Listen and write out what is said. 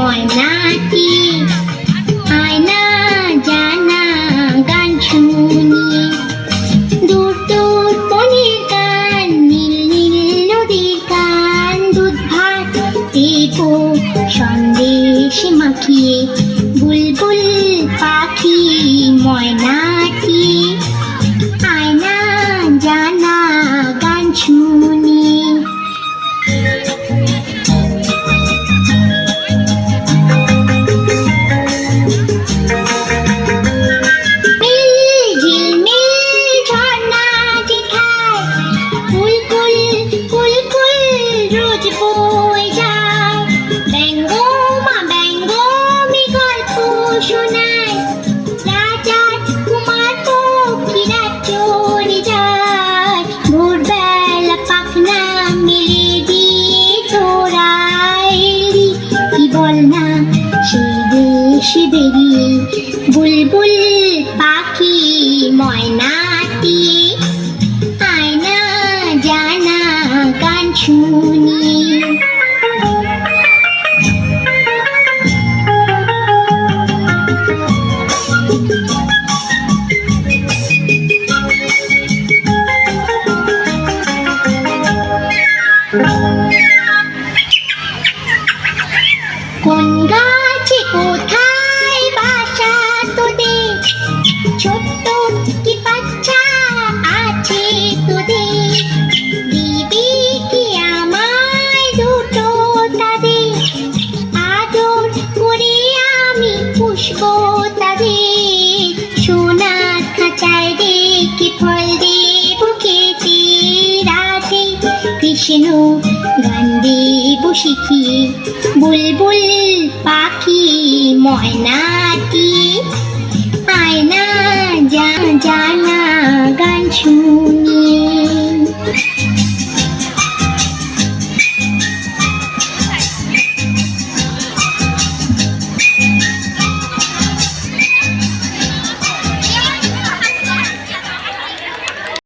ময়নাটি আয়না জানা গান শুনি দূর দূর বনের গান নীল নীল নদীর গান দুধ ভাত দেব সন্দেশ মাখিয়ে বুলবুল পাখি ময়নাটি আয়না জানা গান শুনি বেরিয়ে বুলবুল পাখি ময়নাটি আয়না জানা গান শুনি কোন গাছে কোথায় বাসা তোদের ছোট্ট কি বাচ্চা আছে তোদের দিবি কি আমায় দুটো তাদের আদর করে আমি পুষবো তাদের সোনার খাঁচায় রেখে ফল দেব খেতে রাতে কৃষ্ণ গান দেব শিখিয়ে বুলবুল পাখি ময়নাটি আয়না জানা গান শুনি